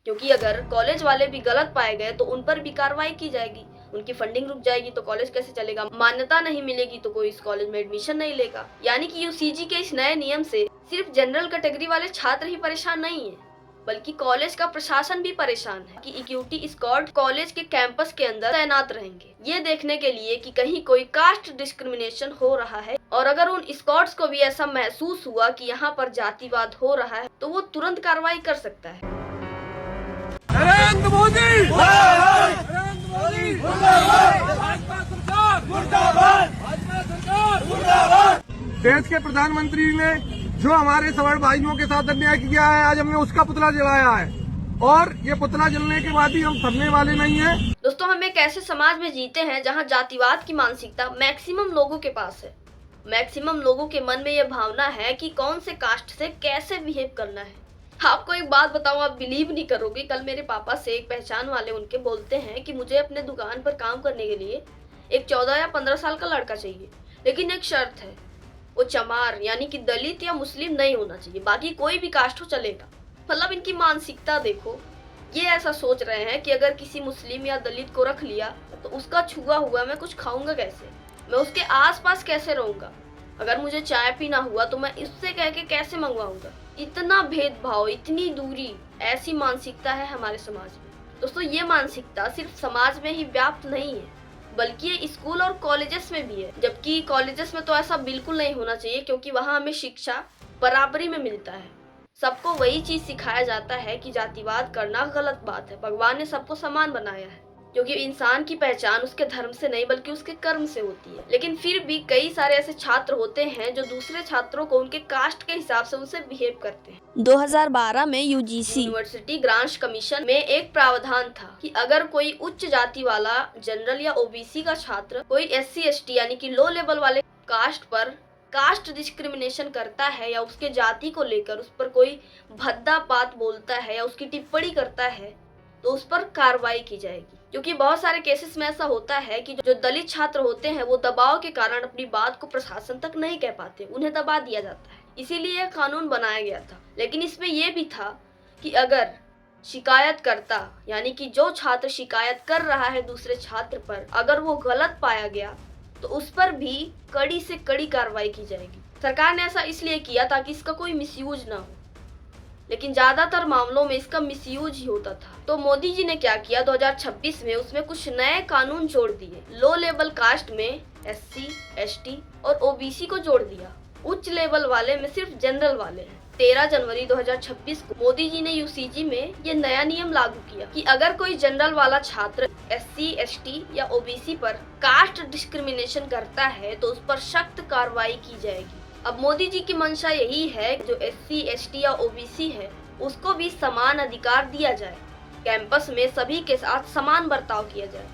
क्योंकि अगर कॉलेज वाले भी गलत पाए गए तो उन पर भी कार्रवाई की जाएगी। उनकी फंडिंग रुक जाएगी तो कॉलेज कैसे चलेगा, मान्यता नहीं मिलेगी तो कोई इस कॉलेज में एडमिशन नहीं लेगा। यानी कि यूसीजी के इस नए नियम से सिर्फ जनरल कैटेगरी वाले छात्र ही परेशान नहीं है, बल्कि कॉलेज का प्रशासन भी परेशान है कि सिक्योरिटी स्क्वाड कॉलेज के कैंपस के अंदर तैनात रहेंगे, ये देखने के लिए कि कहीं कोई कास्ट डिस्क्रिमिनेशन हो रहा है। और अगर उन स्क्वाड्स को भी ऐसा महसूस हुआ कि यहाँ पर जातिवाद हो रहा है तो वो तुरंत कार्रवाई कर सकता है। नरेंद्र मोदी नरेंद्र मोदी भाजपा सरकार मुर्दाबाद, भाजपा सरकार मुर्दाबाद। देश के प्रधानमंत्री ने जो हमारे सवर्ण भाइयों के साथ अन्याय किया है, आज हमने उसका पुतला जलाया है और ये पुतला जलने के बाद ही हम थमने वाले नहीं हैं। दोस्तों, हम एक ऐसे समाज में जीते हैं जहां जातिवाद की मानसिकता मैक्सिमम लोगों के पास है। मैक्सिमम लोगों के मन में यह भावना है कि कौन से कास्ट से कैसे बिहेव करना है। आपको एक बात बताऊं, आप बिलीव नहीं करोगे, कल मेरे पापा से एक पहचान वाले उनके बोलते हैं कि मुझे अपने दुकान पर काम करने के लिए एक 14 या 15 साल का लड़का चाहिए, लेकिन एक शर्त है, वो चमार यानी कि दलित या मुस्लिम नहीं होना चाहिए, बाकी कोई भी कास्ट हो चलेगा। मतलब इनकी मानसिकता देखो, ये ऐसा सोच रहे हैं कि अगर किसी मुस्लिम या दलित को रख लिया तो उसका छुआ हुआ मैं कुछ खाऊंगा कैसे, मैं उसके आसपास कैसे रहूंगा, अगर मुझे चाय पीना हुआ तो मैं इससे कह के कैसे मंगवाऊंगा। इतना भेदभाव, इतनी दूरी, ऐसी मानसिकता है हमारे समाज में। दोस्तों, ये मानसिकता सिर्फ समाज में ही व्याप्त नहीं है, बल्कि ये स्कूल और कॉलेजेस में भी है। जबकि कॉलेजेस में तो ऐसा बिल्कुल नहीं होना चाहिए, क्योंकि वहाँ हमें शिक्षा बराबरी में मिलता है। सबको वही चीज सिखाया जाता है कि जातिवाद करना गलत बात है। भगवान ने सबको समान बनाया है, क्योंकि इंसान की पहचान उसके धर्म से नहीं बल्कि उसके कर्म से होती है। लेकिन फिर भी कई सारे ऐसे छात्र होते हैं जो दूसरे छात्रों को उनके कास्ट के हिसाब से उनसे बिहेव करते हैं। 2012 में यूजीसी यूनिवर्सिटी ग्रांट्स कमीशन में एक प्रावधान था कि अगर कोई उच्च जाति वाला जनरल या ओबीसी का छात्र कोई एससी एसटी यानी कि लो लेवल वाले कास्ट पर कास्ट डिस्क्रिमिनेशन करता है या उसके जाति को लेकर उस पर कोई भद्दा बात बोलता है या उसकी टिप्पणी करता है तो उस पर कार्रवाई की जाएगी। क्योंकि बहुत सारे केसेस में ऐसा होता है कि जो दलित छात्र होते हैं वो दबाव के कारण अपनी बात को प्रशासन तक नहीं कह पाते, उन्हें दबा दिया जाता है। इसीलिए यह कानून बनाया गया था। लेकिन इसमें यह भी था कि अगर शिकायतकर्ता यानी कि जो छात्र शिकायत कर रहा है दूसरे छात्र पर, अगर वो गलत पाया गया तो उस पर भी कड़ी से कड़ी कार्रवाई की जाएगी। सरकार ने ऐसा इसलिए किया ताकि इसका कोई मिसयूज ना हो, लेकिन ज्यादातर मामलों में इसका मिसयूज ही होता था। तो मोदी जी ने क्या किया, 2026 में उसमें कुछ नए कानून जोड़ दिए। लो लेवल कास्ट में एससी, एसटी और ओबीसी को जोड़ दिया, उच्च लेवल वाले में सिर्फ जनरल वाले हैं। 13 जनवरी 2026 को मोदी जी ने यूसीजी में ये नया नियम लागू किया कि अगर कोई जनरल वाला छात्र एससी, एसटी या ओबीसी पर कास्ट डिस्क्रिमिनेशन करता है तो उस पर सख्त कार्रवाई की जाएगी। अब मोदी जी की मंशा यही है जो एससी, एसटी या ओबीसी है उसको भी समान अधिकार दिया जाए, कैंपस में सभी के साथ समान बर्ताव किया जाए।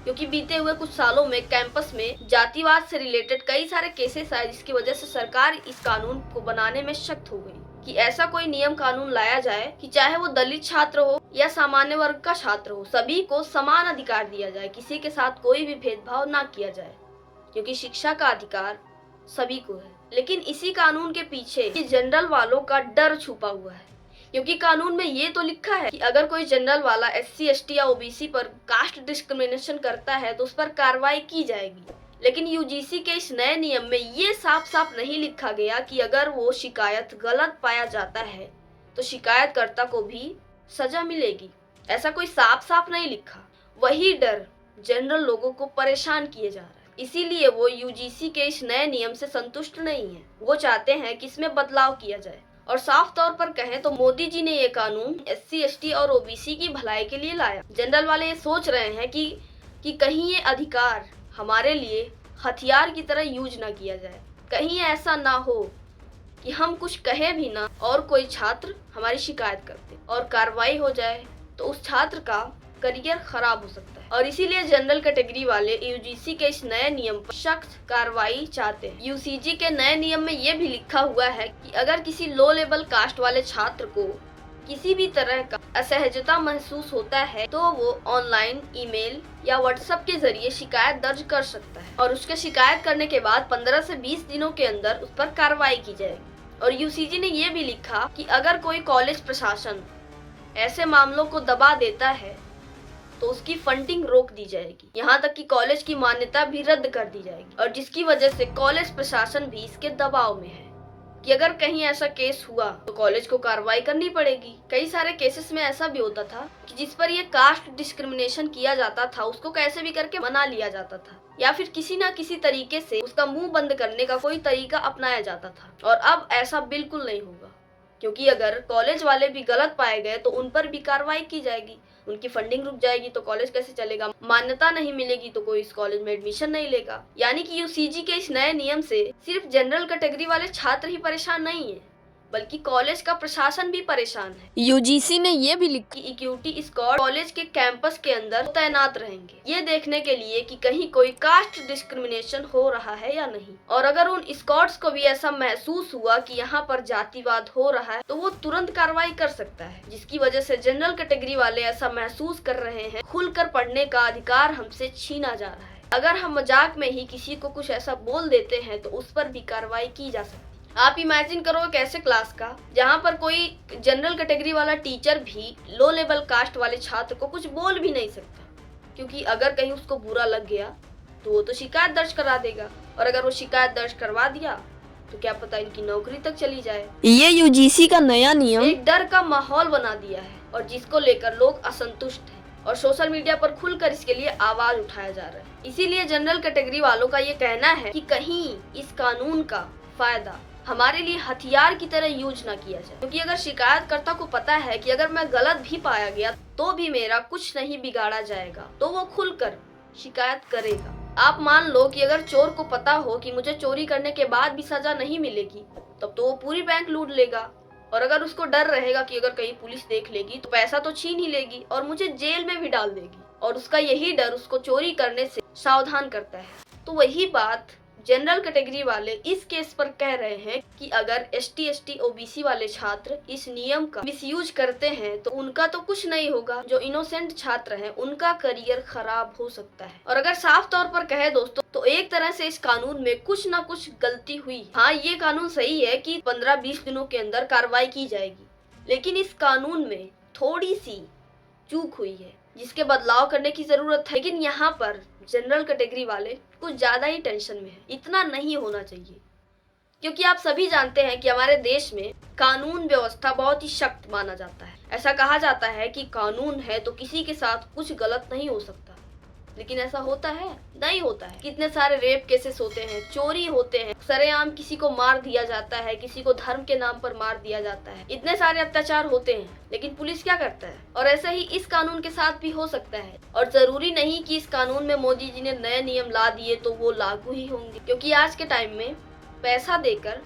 क्योंकि बीते हुए कुछ सालों में कैंपस में जातिवाद से रिलेटेड कई सारे केसेस आए, जिसकी वजह से सरकार इस कानून को बनाने में सख्त हो गई कि ऐसा कोई नियम कानून लाया जाए कि चाहे वो दलित छात्र हो या सामान्य वर्ग का छात्र हो, सभी को समान अधिकार दिया जाए, किसी के साथ कोई भी भेदभाव ना किया जाए, क्योंकि शिक्षा का अधिकार सभी को है। लेकिन इसी कानून के पीछे जनरल वालों का डर छुपा हुआ है, क्योंकि कानून में ये तो लिखा है कि अगर कोई जनरल वाला एससी, एसटी या ओबीसी पर कास्ट डिस्क्रिमिनेशन करता है तो उस पर कार्रवाई की जाएगी। लेकिन यूजीसी के इस नए नियम में ये साफ साफ नहीं लिखा गया कि अगर वो शिकायत गलत पाया जाता है तो शिकायतकर्ता को भी सजा मिलेगी। ऐसा कोई साफ साफ नहीं लिखा। वही डर जनरल लोगों को परेशान किए जा रहा है। इसीलिए वो यूजीसी के इस नए नियम से संतुष्ट नहीं है। वो चाहते हैं कि इसमें बदलाव किया जाए। और साफ तौर पर कहें तो मोदी जी ने ये कानून एससी, एसटी और ओबीसी की भलाई के लिए लाया। जनरल वाले ये सोच रहे हैं कि कहीं ये अधिकार हमारे लिए हथियार की तरह यूज ना किया जाए, कहीं ऐसा ना हो कि हम कुछ कहे भी ना और कोई छात्र हमारी शिकायत करते और कार्रवाई हो जाए तो उस छात्र का करियर खराब हो सकता है। और इसीलिए जनरल कैटेगरी वाले यूजीसी के इस नए नियम पर सख्त कार्रवाई चाहते हैं। यूसीजी के नए नियम में ये भी लिखा हुआ है कि अगर किसी लो लेवल कास्ट वाले छात्र को किसी भी तरह का असहजता महसूस होता है तो वो ऑनलाइन, ईमेल या व्हाट्सएप के जरिए शिकायत दर्ज कर सकता है और उसके शिकायत करने के बाद 15 से 20 दिनों के अंदर उस पर कार्रवाई की जाएगी। और यूसीजी ने ये भी लिखा कि अगर कोई कॉलेज प्रशासन ऐसे मामलों को दबा देता है तो उसकी फंडिंग रोक दी जाएगी, यहाँ तक कि कॉलेज की मान्यता भी रद्द कर दी जाएगी। और जिसकी वजह से कॉलेज प्रशासन भी इसके दबाव में है कि अगर कहीं ऐसा केस हुआ तो कॉलेज को कार्रवाई करनी पड़ेगी। कई सारे केसेस में ऐसा भी होता था कि जिस पर ये कास्ट डिस्क्रिमिनेशन किया जाता था उसको कैसे भी करके मना लिया जाता था, या फिर किसी ना किसी तरीके से उसका मुंह बंद करने का कोई तरीका अपनाया जाता था। और अब ऐसा बिल्कुल नहीं होगा, क्योंकि अगर कॉलेज वाले भी गलत पाए गए तो उन पर भी कार्रवाई की जाएगी, उनकी फंडिंग रुक जाएगी तो कॉलेज कैसे चलेगा, मान्यता नहीं मिलेगी तो कोई इस कॉलेज में एडमिशन नहीं लेगा। यानी कि यूजीसी के इस नए नियम से सिर्फ जनरल कैटेगरी वाले छात्र ही परेशान नहीं है, बल्कि कॉलेज का प्रशासन भी परेशान है। यूजीसी ने ये भी लिखा कि इक्विटी स्क्वाड कॉलेज के कैंपस के अंदर तैनात रहेंगे, ये देखने के लिए कि कहीं कोई कास्ट डिस्क्रिमिनेशन हो रहा है या नहीं। और अगर उन स्क्वाड्स को भी ऐसा महसूस हुआ कि यहाँ पर जातिवाद हो रहा है तो वो तुरंत कार्रवाई कर सकता है, जिसकी वजह से जनरल कैटेगरी वाले ऐसा महसूस कर रहे हैं खुलकर पढ़ने का अधिकार हमसे छीना जा रहा है। अगर हम मजाक में ही किसी को कुछ ऐसा बोल देते हैं तो उस पर भी कार्रवाई की जा सकती है। आप इमेजिन करो एक ऐसे क्लास का जहाँ पर कोई जनरल कैटेगरी वाला टीचर भी लो लेवल कास्ट वाले छात्र को कुछ बोल भी नहीं सकता, क्योंकि अगर कहीं उसको बुरा लग गया तो वो तो शिकायत दर्ज करा देगा, और अगर वो शिकायत दर्ज करवा दिया तो क्या पता इनकी नौकरी तक चली जाए। ये यूजीसी का नया नियम एक डर का माहौल बना दिया है और जिसको लेकर लोग असंतुष्ट हैं और सोशल मीडिया पर खुलकर इसके लिए आवाज उठाया जा रहा है। इसीलिए जनरल कैटेगरी वालों का ये कहना है कि कहीं इस कानून का फायदा हमारे लिए हथियार की तरह यूज ना किया जाए, क्योंकि अगर शिकायतकर्ता को पता है कि अगर मैं गलत भी पाया गया तो भी मेरा कुछ नहीं बिगाड़ा जाएगा तो वो खुलकर शिकायत करेगा। आप मान लो कि अगर चोर को पता हो कि मुझे चोरी करने के बाद भी सजा नहीं मिलेगी तब तो वो पूरी बैंक लूट लेगा, और अगर उसको डर रहेगा कि अगर कहीं पुलिस देख लेगी तो पैसा तो छीन ही लेगी और मुझे जेल में भी डाल देगी, और उसका यही डर उसको चोरी करने से सावधान करता है। तो वही बात जनरल कैटेगरी वाले इस केस पर कह रहे हैं कि अगर ST ST OBC वाले छात्र इस नियम का मिसयूज करते हैं तो उनका तो कुछ नहीं होगा, जो इनोसेंट छात्र हैं उनका करियर खराब हो सकता है। और अगर साफ तौर पर कहे दोस्तों तो एक तरह से इस कानून में कुछ ना कुछ गलती हुई। हाँ, ये कानून सही है कि 15-20 दिनों के अंदर कार्रवाई की जाएगी, लेकिन इस कानून में थोड़ी सी चूक हुई है जिसके बदलाव करने की जरूरत है। लेकिन यहाँ पर जनरल कैटेगरी वाले कुछ ज्यादा ही टेंशन में है। इतना नहीं होना चाहिए, क्योंकि आप सभी जानते हैं कि हमारे देश में कानून व्यवस्था बहुत ही सख्त माना जाता है। ऐसा कहा जाता है कि कानून है तो किसी के साथ कुछ गलत नहीं हो सकता, लेकिन ऐसा होता है? नहीं होता है। कितने सारे रेप केसेस होते हैं, चोरी होते हैं, सरेआम किसी को मार दिया जाता है, किसी को धर्म के नाम पर मार दिया जाता है, इतने सारे अत्याचार होते हैं, लेकिन पुलिस क्या करता है? और ऐसा ही इस कानून के साथ भी हो सकता है। और जरूरी नहीं कि इस कानून में मोदी जी ने नए नियम ला दिए तो वो लागू ही होंगे, क्योंकि आज के टाइम में पैसा देकर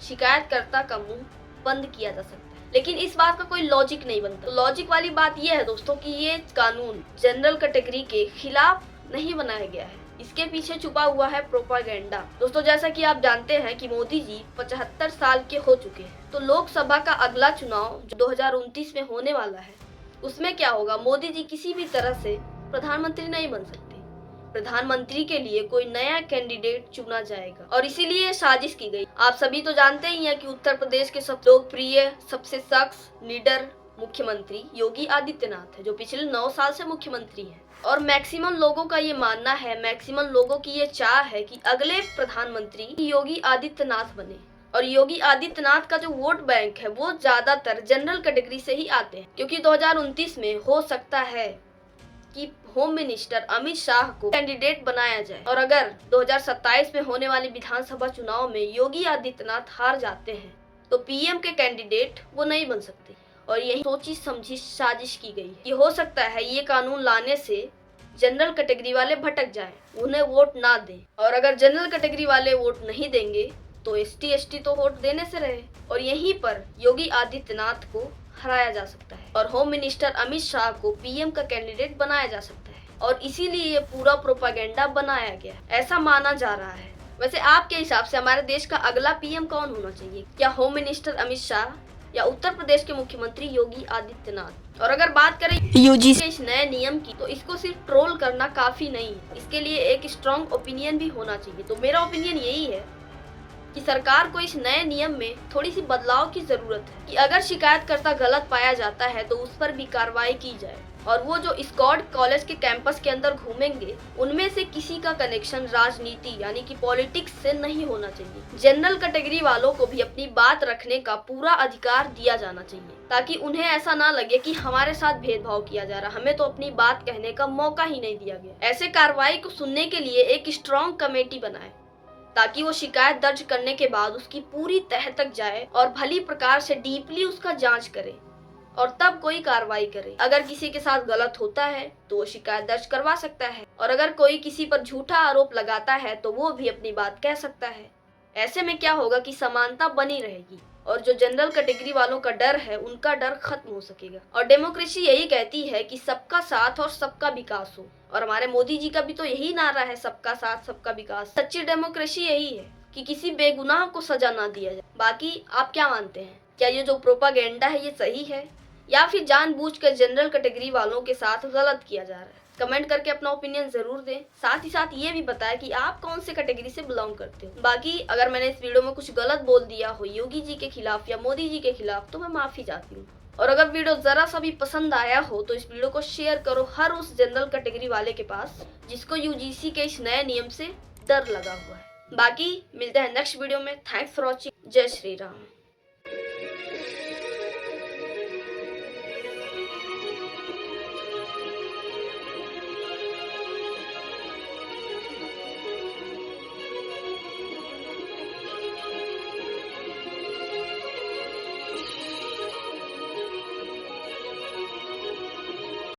शिकायतकर्ता का मुंह बंद किया जा सकता है, लेकिन इस बात का कोई लॉजिक नहीं बनता। तो लॉजिक वाली बात यह है दोस्तों कि ये कानून जनरल कैटेगरी के खिलाफ नहीं बनाया गया है, इसके पीछे छुपा हुआ है प्रोपागेंडा। दोस्तों, जैसा कि आप जानते हैं कि मोदी जी 75 साल के हो चुके हैं, तो लोकसभा का अगला चुनाव जो 2029 में होने वाला है उसमें क्या होगा, मोदी जी किसी भी तरह से प्रधानमंत्री नहीं बन सकते। प्रधानमंत्री के लिए कोई नया कैंडिडेट चुना जाएगा और इसीलिए ये साजिश की गई। आप सभी तो जानते ही हैं कि उत्तर प्रदेश के सब लोकप्रिय सबसे सख्त निडर मुख्यमंत्री योगी आदित्यनाथ है, जो पिछले 9 साल से मुख्यमंत्री हैं। और मैक्सिमम लोगों का ये मानना है, मैक्सिमम लोगों की ये चाह है कि अगले प्रधानमंत्री योगी आदित्यनाथ बने। और योगी आदित्यनाथ का जो वोट बैंक है वो ज्यादातर जनरल कैटेगरी से ही आते हैं, क्योंकि 2029 में हो सकता है कि होम मिनिस्टर अमित शाह को कैंडिडेट बनाया जाए। और अगर 2027 में होने वाले विधानसभा चुनाव में योगी आदित्यनाथ हार जाते हैं तो PM के कैंडिडेट वो नहीं बन सकते। और यही सोची समझी साजिश की गई कि हो सकता है ये कानून लाने से जनरल कैटेगरी वाले भटक जाएं, उन्हें वोट ना दें। और अगर जनरल कैटेगरी वाले वोट नहीं देंगे तो ST ST तो वोट देने से रहे, और यहीं पर योगी आदित्यनाथ को हराया जा सकता है और होम मिनिस्टर अमित शाह को PM का कैंडिडेट बनाया जा सकता है। और इसीलिए ये पूरा प्रोपागेंडा बनाया गया, ऐसा माना जा रहा है। वैसे आपके हिसाब से हमारे देश का अगला PM कौन होना चाहिए? क्या होम मिनिस्टर अमित शाह या उत्तर प्रदेश के मुख्यमंत्री योगी आदित्यनाथ? और अगर बात करें यूजीसी इस नए नियम की, तो इसको सिर्फ ट्रोल करना काफी नहीं है, इसके लिए एक स्ट्रॉन्ग ओपिनियन भी होना चाहिए। तो मेरा ओपिनियन यही है कि सरकार को इस नए नियम में थोड़ी सी बदलाव की जरूरत है कि अगर शिकायतकर्ता गलत पाया जाता है तो उस पर भी कार्रवाई की जाए और वो जो स्कॉट कॉलेज के कैंपस के अंदर घूमेंगे उनमें से किसी का कनेक्शन राजनीति यानी कि पॉलिटिक्स से नहीं होना चाहिए। जनरल कैटेगरी वालों को भी अपनी बात रखने का पूरा अधिकार दिया जाना चाहिए ताकि उन्हें ऐसा ना लगे कि हमारे साथ भेदभाव किया जा रहा, हमें तो अपनी बात कहने का मौका ही नहीं दिया गया। ऐसे कार्रवाई को सुनने के लिए एक स्ट्रॉन्ग कमेटी बनाए ताकि वो शिकायत दर्ज करने के बाद उसकी पूरी तह तक जाए और भली प्रकार से डीपली उसका जांच करे और तब कोई कार्रवाई करे। अगर किसी के साथ गलत होता है तो वो शिकायत दर्ज करवा सकता है और अगर कोई किसी पर झूठा आरोप लगाता है तो वो भी अपनी बात कह सकता है। ऐसे में क्या होगा कि समानता बनी रहेगी और जो जनरल कैटेगरी वालों का डर है उनका डर खत्म हो सकेगा। और डेमोक्रेसी यही कहती है कि सबका साथ और सबका विकास हो और हमारे मोदी जी का भी तो यही नारा है, सबका साथ सबका विकास। सच्ची डेमोक्रेसी यही है कि किसी बेगुनाह को सजा ना दिया जाए। बाकी आप क्या मानते हैं, क्या ये जो प्रोपागेंडा है ये सही है या फिर जानबूझकर जनरल कैटेगरी वालों के साथ गलत किया जा रहा है? कमेंट करके अपना ओपिनियन जरूर दें। साथ ही साथ ये भी बताएं कि आप कौन से कैटेगरी से बिलोंग करते हो। बाकी अगर मैंने इस वीडियो में कुछ गलत बोल दिया हो योगी जी के खिलाफ या मोदी जी के खिलाफ तो मैं माफी चाहती हूँ। और अगर वीडियो जरा सा भी पसंद आया हो तो इस वीडियो को शेयर करो हर उस जनरल कैटेगरी वाले के पास जिसको यूजीसी के इस नए नियम से डर लगा हुआ है। बाकी मिलते हैं नेक्स्ट वीडियो में। Thanks for watching. जय श्री राम।